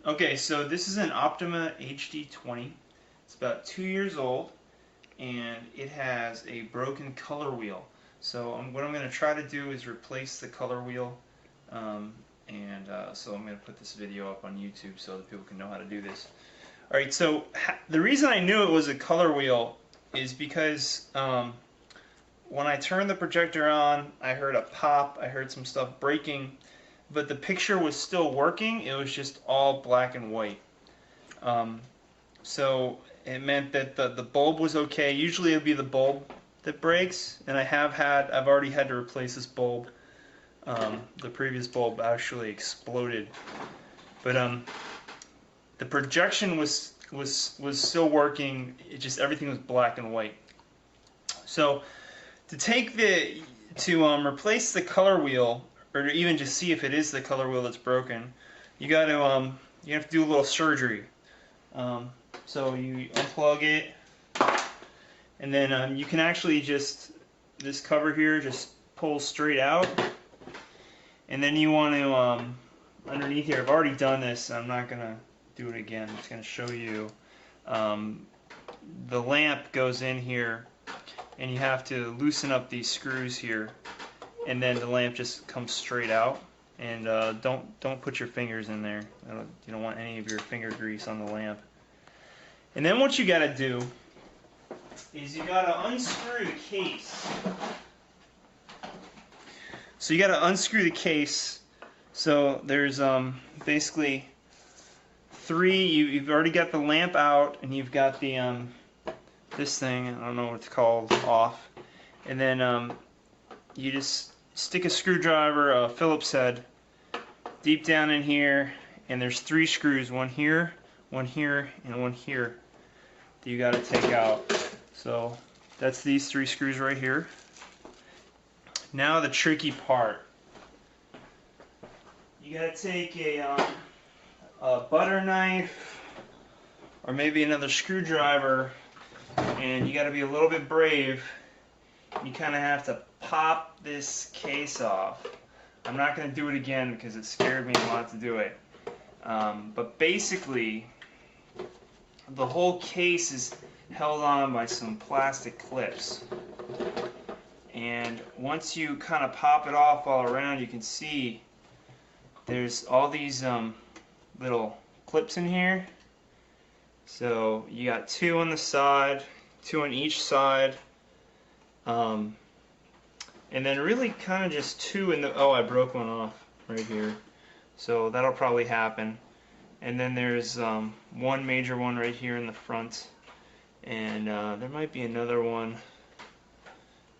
Okay, so this is an Optima HD20. It's about 2 years old, and it has a broken color wheel. So what I'm going to try to do is replace the color wheel, so I'm going to put this video up on YouTube so that people can know how to do this. Alright, so the reason I knew it was a color wheel is because when I turned the projector on, I heard a pop, I heard some stuff breaking, but the picture was still working. It was just all black and white. So it meant that the bulb was okay. Usually it would be the bulb that breaks, and I've already had to replace this bulb. The previous bulb actually exploded, but the projection was still working. It just everything was black and white. So to replace the color wheel, or to even just see if it is the color wheel that's broken, you have to do a little surgery. So you unplug it, and then you can actually just, this cover here just pulls straight out, and then you want to underneath here. I've already done this. I'm not gonna do it again. I'm just gonna show you. The lamp goes in here, and you have to loosen up these screws here, and then the lamp just comes straight out. And don't put your fingers in there. You don't want any of your finger grease on the lamp. And then what you got to do is you got to unscrew the case. So you got to unscrew the case. So there's basically three. You've already got the lamp out, and you've got the this thing, I don't know what it's called, off. And then you just stick a screwdriver, a Phillips head, deep down in here, and there's three screws, one here, and one here, that you got to take out. So that's these three screws right here. Now the tricky part. You got to take a butter knife, or maybe another screwdriver, and you got to be a little bit brave. You kind of have to pop this case off. I'm not going to do it again because it scared me a lot to do it. But basically, the whole case is held on by some plastic clips. And once you kind of pop it off all around, you can see there's all these little clips in here. So you got two on the side, two on each side, and then really kind of just two in the, oh, I broke one off right here, so that'll probably happen. And then there's one major one right here in the front, and there might be another one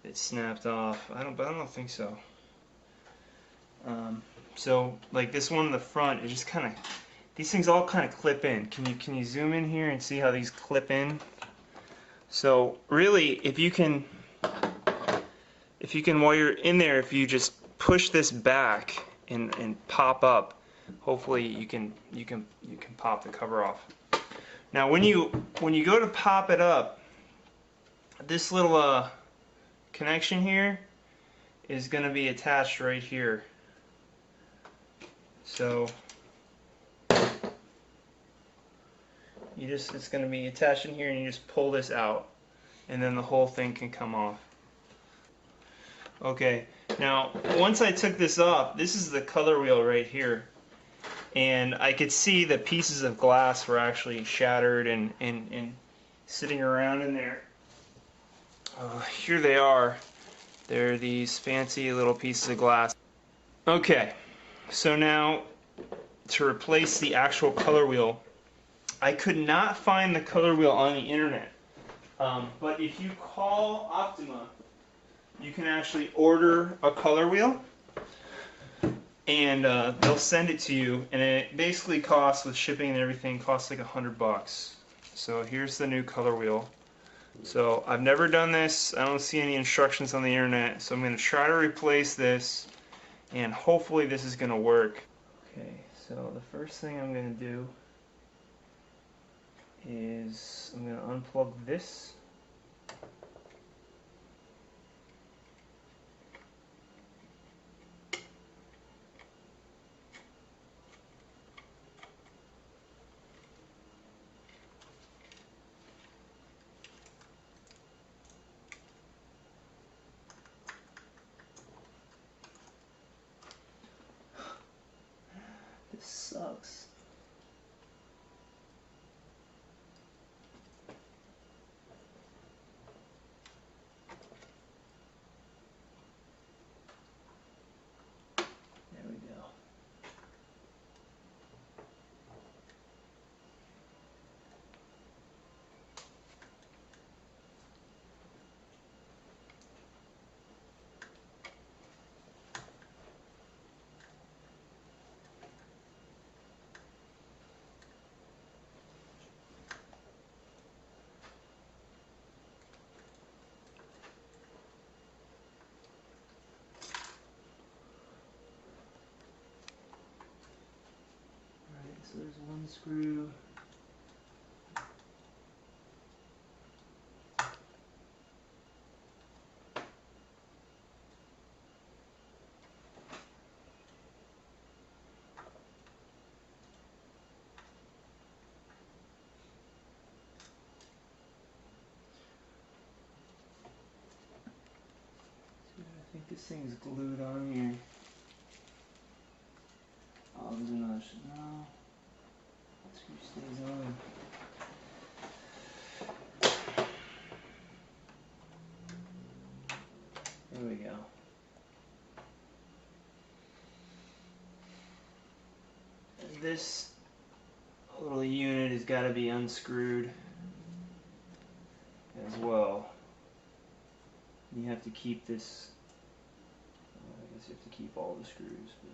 that snapped off. But I don't think so. So like this one in the front, it just kind of, these things all kind of clip in. Can you zoom in here and see how these clip in? So really, if you can while you're in there, if you just push this back and pop up, hopefully you can pop the cover off. Now when you go to pop it up, this little connection here is going to be attached right here. So it's going to be attached in here, and you just pull this out, and then the whole thing can come off. Okay, now once I took this off, this is the color wheel right here, and I could see the pieces of glass were actually shattered and sitting around in there. Here they are. They're these fancy little pieces of glass. Okay, so now to replace the actual color wheel, I could not find the color wheel on the internet, but if you call Optima, you can actually order a color wheel, and they'll send it to you, and it basically costs, with shipping and everything, costs like $100. So here's the new color wheel. So I've never done this. I don't see any instructions on the internet, so I'm going to try to replace this, and hopefully this is going to work. Okay, so the first thing I'm going to do is I'm going to unplug this. This sucks. There we go. So there's one screw. So I think this thing's glued on here. Oh, there's another. No. Screw stays on. There we go. And this little unit has got to be unscrewed as well. You have to keep this. I guess you have to keep all the screws, but.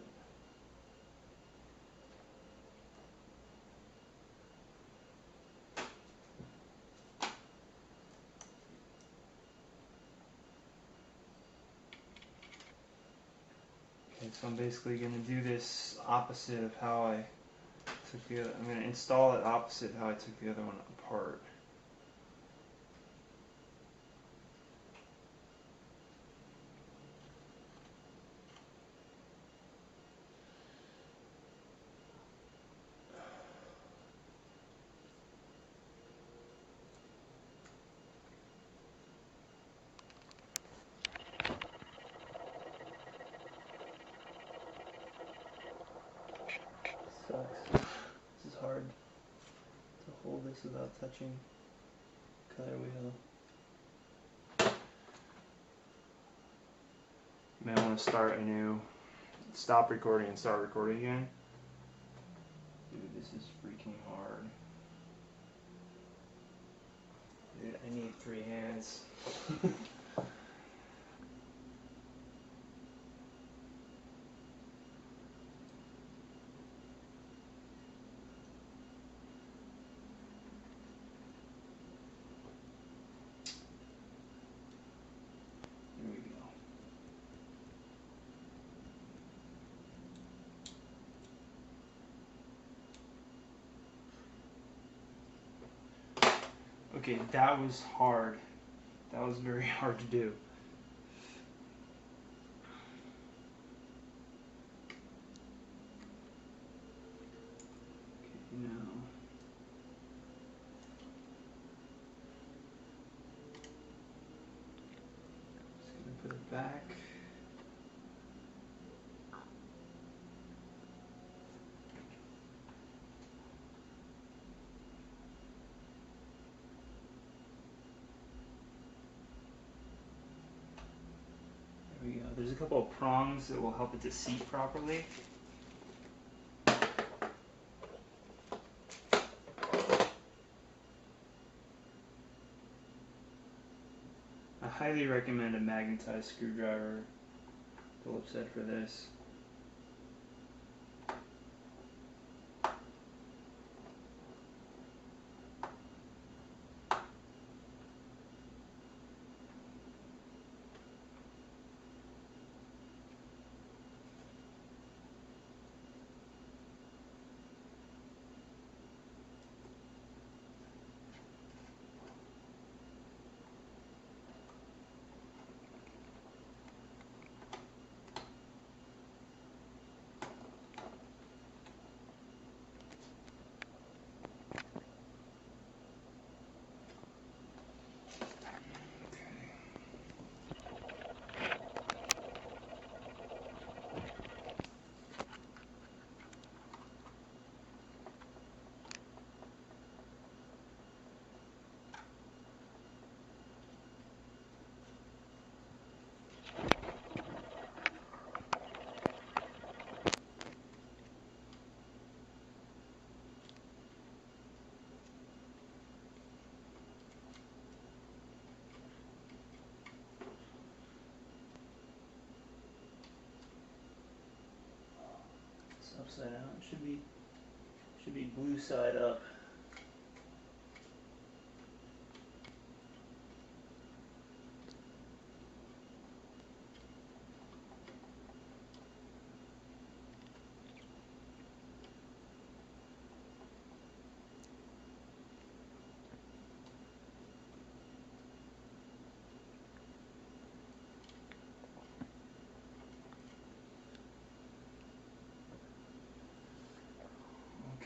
Okay, so I'm basically going to do this opposite of how I took the other. I'm going to install it opposite how I took the other one apart. Sucks. This is hard to hold this without touching Colorwheel. You may want to start a new, stop recording and start recording again. Dude, this is freaking hard. Dude, I need 3 hands. Okay, that was hard. That was very hard to do. Okay, now. Just gonna put it back. There we go. There's a couple of prongs that will help it to seat properly. I highly recommend a magnetized screwdriver. Philip said for this. upside down. It should be blue side up.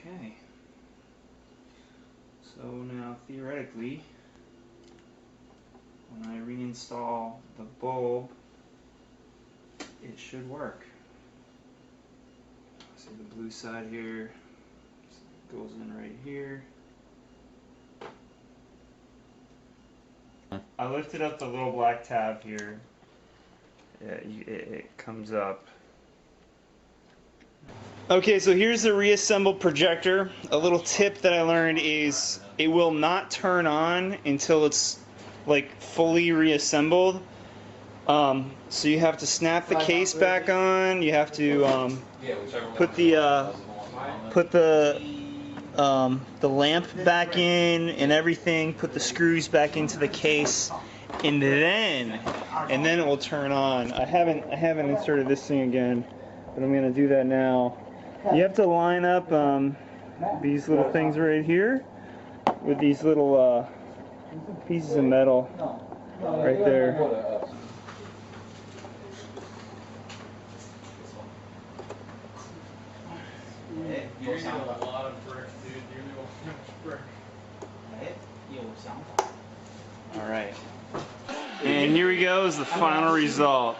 Okay, so now theoretically, when I reinstall the bulb, it should work. See the blue side here, so it goes in right here. I lifted up the little black tab here. Yeah, it comes up. Okay, so here's the reassembled projector. A little tip that I learned is it will not turn on until it's like fully reassembled. So you have to snap the case back on. You have to put the lamp back in and everything. Put the screws back into the case, and then it will turn on. I haven't inserted this thing again, but I'm gonna do that now. You have to line up these little things right here with these little pieces of metal right there. You're using a lot of brick, dude. You're using too much brick. Alright. And here we go is the final result.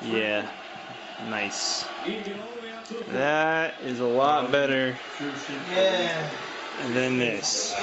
Yeah, nice. That is a lot better than this.